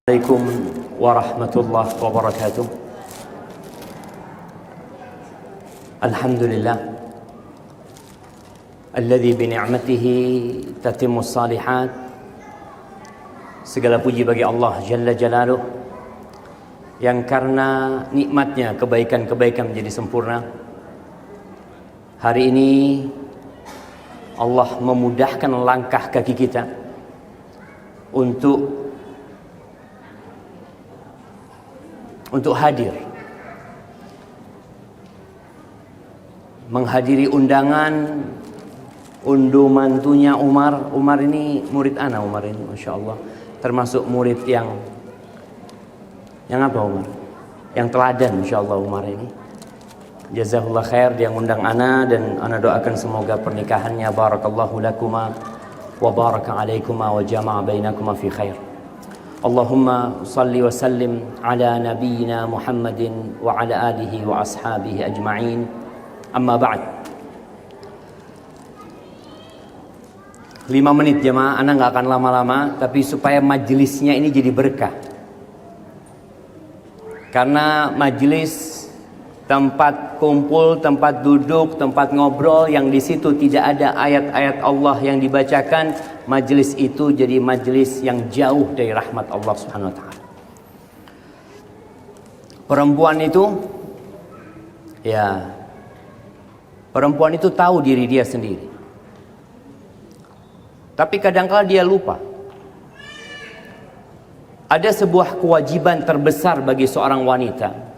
Assalamualaikum warahmatullahi wabarakatuh. Alhamdulillah alladzi bi ni'matihi tatimmus salihat. Segala puji bagi Allah Jalla Jalaluh yang karena nikmatnya kebaikan-kebaikan menjadi sempurna. Hari ini Allah memudahkan langkah kaki kita untuk hadir menghadiri undangan unduh mantunya Umar. Umar ini murid ana. Umar ini Masya Allah termasuk murid yang apa Umar? Yang teladan Masya Allah Umar ini. Jazakallah khair dia ngundang ana, dan ana doakan semoga pernikahannya barakallahu lakuma wa baraka alaikuma wa jama'a bainakuma fi khair. Allahumma salli wa sallim ala nabiyyina Muhammadin wa ala alihi wa ashabihi ajma'in. Amma ba'd. 5 menit jemaah, ana nggak akan lama-lama, tapi supaya majelisnya ini jadi berkah. Karena majelis tempat kumpul, tempat duduk, tempat ngobrol yang di situ tidak ada ayat-ayat Allah yang dibacakan, majelis itu jadi majelis yang jauh dari rahmat Allah Subhanahu wa taala. Perempuan itu tahu diri dia sendiri. Tapi kadang-kala dia lupa. Ada sebuah kewajiban terbesar bagi seorang wanita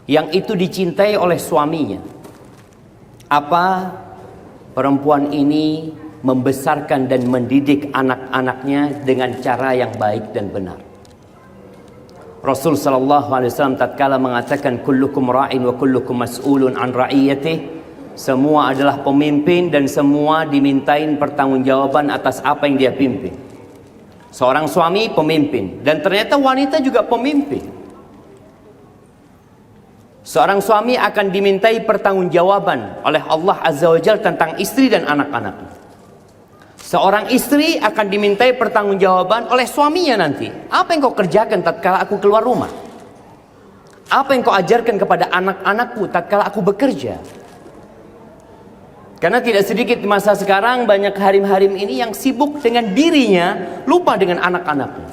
yang itu dicintai oleh suaminya. Apa? Perempuan ini membesarkan dan mendidik anak-anaknya dengan cara yang baik dan benar. Rasul sallallahu alaihi wasallam tatkala mengatakan kullukum ra'in wa kullukum mas'ulun an ra'iyatihi. Semua adalah pemimpin dan semua dimintain pertanggungjawaban atas apa yang dia pimpin. Seorang suami pemimpin, dan ternyata wanita juga pemimpin. Seorang suami akan dimintai pertanggungjawaban oleh Allah Azza wa Jalla tentang istri dan anak-anaknya. Seorang istri akan dimintai pertanggungjawaban oleh suaminya nanti. Apa yang kau kerjakan tatkala aku keluar rumah? Apa yang kau ajarkan kepada anak-anakku tatkala aku bekerja? Karena tidak sedikit di masa sekarang banyak harim-harim ini yang sibuk dengan dirinya, lupa dengan anak-anaknya.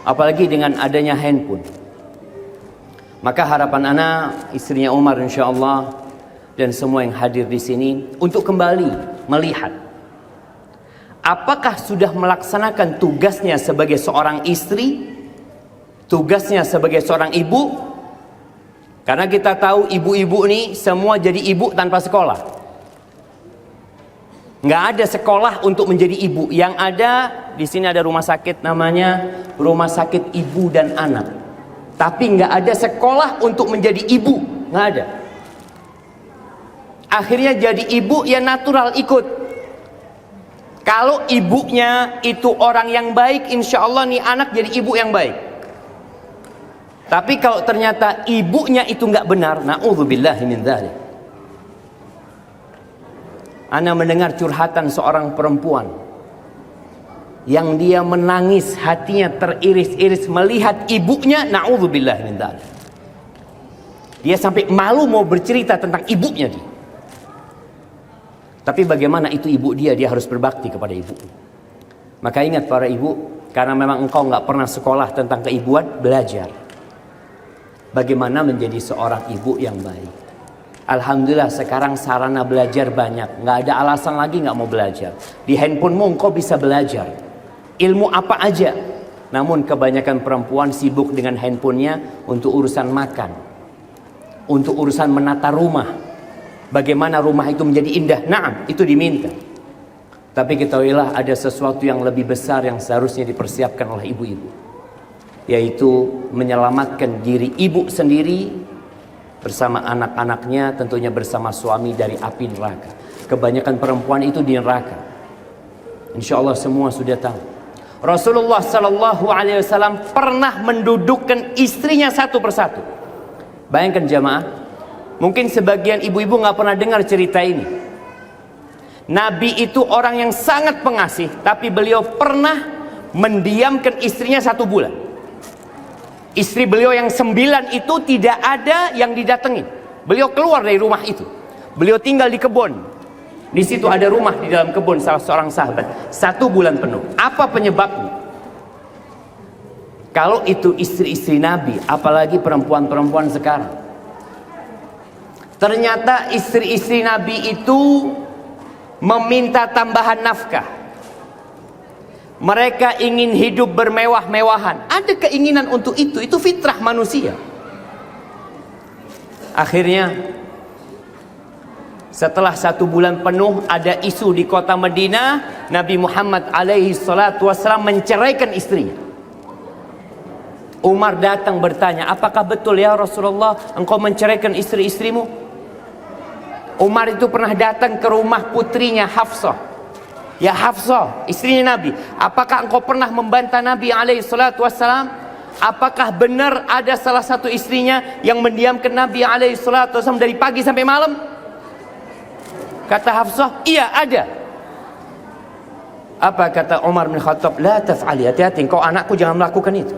Apalagi dengan adanya handphone. Maka harapan ana, istrinya Umar insyaallah, dan semua yang hadir di sini untuk kembali melihat apakah sudah melaksanakan tugasnya sebagai seorang istri, tugasnya sebagai seorang ibu. Karena kita tahu ibu-ibu nih semua jadi ibu tanpa sekolah. Nggak ada sekolah untuk menjadi ibu. Yang ada di sini ada rumah sakit namanya Rumah Sakit Ibu dan Anak. Tapi nggak ada sekolah untuk menjadi ibu, nggak ada. Akhirnya jadi ibu ya natural ikut. Kalau ibunya itu orang yang baik, insya Allah nih anak jadi ibu yang baik. Tapi kalau ternyata ibunya itu nggak benar, na'udzubillahi min dzalik. Ana mendengar curhatan seorang perempuan yang dia menangis, hatinya teriris-iris melihat ibunya, na'udzubillah min dzalik. Dia sampai malu mau bercerita tentang ibunya dia. Tapi bagaimana itu ibu dia harus berbakti kepada ibu. Maka ingat para ibu, karena memang engkau nggak pernah sekolah tentang keibuan, belajar bagaimana menjadi seorang ibu yang baik. Alhamdulillah sekarang sarana belajar banyak, nggak ada alasan lagi nggak mau belajar. Di handphonemu engkau bisa belajar ilmu apa aja. Namun kebanyakan perempuan sibuk dengan handphonenya untuk urusan makan, untuk urusan menata rumah, bagaimana rumah itu menjadi indah. Naam, itu diminta. Tapi ketahuilah ada sesuatu yang lebih besar yang seharusnya dipersiapkan oleh ibu-ibu, yaitu menyelamatkan diri ibu sendiri bersama anak-anaknya, tentunya bersama suami dari api neraka. Kebanyakan perempuan itu di neraka. Insya Allah semua sudah tahu. Rasulullah Sallallahu Alaihi Wasallam pernah mendudukkan istrinya satu persatu. Bayangkan jamaah, mungkin sebagian ibu-ibu nggak pernah dengar cerita ini. Nabi itu orang yang sangat pengasih, tapi beliau pernah mendiamkan istrinya 1 bulan. Istri beliau yang 9 itu tidak ada yang didatengin. Beliau keluar dari rumah itu. Beliau tinggal di kebun. Di situ ada rumah di dalam kebun salah seorang sahabat. 1 bulan penuh. Apa penyebabnya? Kalau itu istri-istri Nabi, apalagi perempuan-perempuan sekarang. Ternyata istri-istri Nabi itu meminta tambahan nafkah. Mereka ingin hidup bermewah-mewahan. Ada keinginan untuk itu fitrah manusia. Akhirnya setelah 1 bulan penuh ada isu di kota Madinah, Nabi Muhammad alaihi salatu wassalam menceraikan istrinya. Umar datang bertanya, apakah betul ya Rasulullah engkau menceraikan istri-istrimu? Umar itu pernah datang ke rumah putrinya Hafsah. Ya Hafsah, istrinya Nabi, apakah engkau pernah membantah Nabi alaihi salatu wassalam? Apakah benar ada salah satu istrinya yang mendiamkan Nabi alaihi salatu wassalam dari pagi sampai malam? Kata Hafsah, iya ada. Apa kata Umar bin Khattab? La taf'ali, hati-hati engkau anakku, jangan melakukan itu.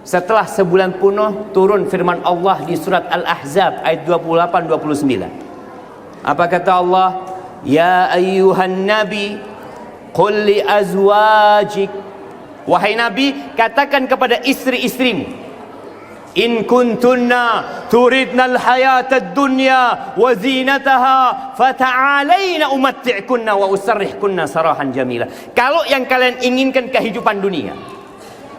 Setelah sebulan penuh turun firman Allah di surat Al-Ahzab ayat 28-29. Apa kata Allah? Ya ayyuhan nabi qul li azwajik, wahai Nabi, katakan kepada istri-istrimu, in kuntunna turidnal hayatad dunya wa zinataha fata'alaina umatti'kunna wa usarrihkunna sarahan jamila. Kalau yang kalian inginkan kehidupan dunia,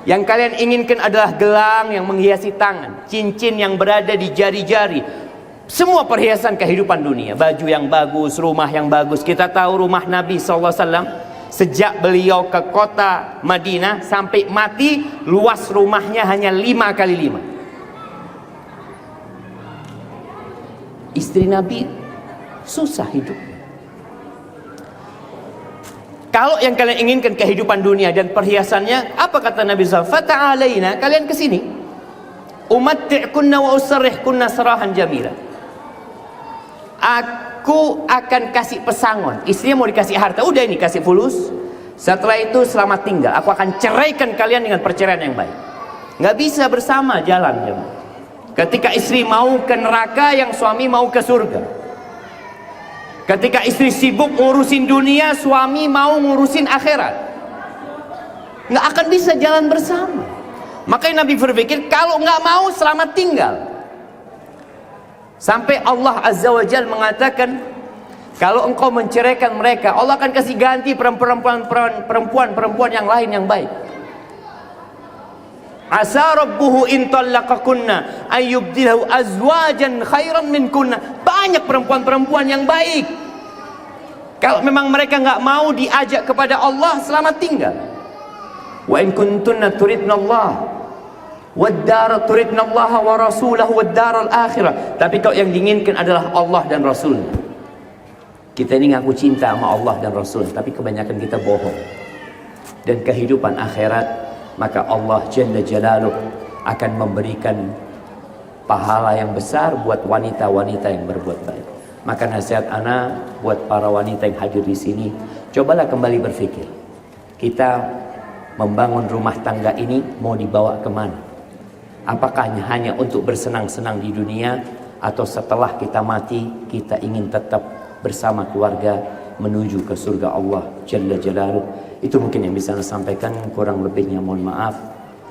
yang kalian inginkan adalah gelang yang menghiasi tangan, cincin yang berada di jari-jari, semua perhiasan kehidupan dunia, baju yang bagus, rumah yang bagus. Kita tahu rumah Nabi SAW sejak beliau ke kota Madinah sampai mati, luas rumahnya hanya 5 x 5. Istri Nabi susah hidup. Kalau yang kalian inginkan kehidupan dunia dan perhiasannya, apa kata Nabi SAW? Fata'alaina, kalian kesini, umatti'kunna wa usarrihkunna sarahan jamila. Aku akan kasih pesangon. Istrinya mau dikasih harta, udah ini kasih fulus. Setelah itu selamat tinggal. Aku akan ceraikan kalian dengan perceraian yang baik. Nggak bisa bersama jalan. Ketika istri mau ke neraka, yang suami mau ke surga. Ketika istri sibuk ngurusin dunia, suami mau ngurusin akhirat. Nggak akan bisa jalan bersama. Makanya Nabi berpikir, kalau nggak mau selamat tinggal. Sampai Allah Azza wa Jalla mengatakan, kalau engkau menceraikan mereka, Allah akan kasih ganti perempuan yang lain yang baik. Asa rabbuhu in talaqakunna ayyubdilahu azwajan khairan minkunna. Banyak perempuan-perempuan yang baik. Kalau memang mereka nggak mau diajak kepada Allah, selamat tinggal. Wa in kuntunna turidna Allah wad-dar turidna Allah wa rasulahu wad-dar al-akhirah. Tapi kalau yang diinginkan adalah Allah dan Rasul. Kita ini ngaku cinta sama Allah dan Rasul, tapi kebanyakan kita bohong. Dan kehidupan akhirat, maka Allah Jalla Jalaluh akan memberikan pahala yang besar buat wanita-wanita yang berbuat baik. Maka nasihat ana buat para wanita yang hadir di sini, cobalah kembali berpikir. Kita membangun rumah tangga ini mau dibawa kemana? Apakah hanya untuk bersenang-senang di dunia, atau setelah kita mati kita ingin tetap bersama keluarga menuju ke surga Allah Jalla Jalaluh? Itu mungkin yang bisa saya sampaikan, kurang lebihnya mohon maaf.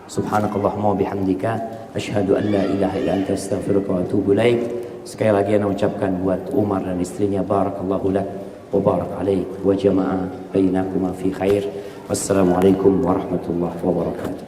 Subhanakallahumma bihamdika asyhadu an la ilaha illa anta astaghfiruka wa atubu ilaik. Sekali lagi ana ucapkan buat Umar dan istrinya, barakallahu lak wa barak alaik wa jama'a bainakuma fi khair. Wassalamualaikum warahmatullahi wabarakatuh.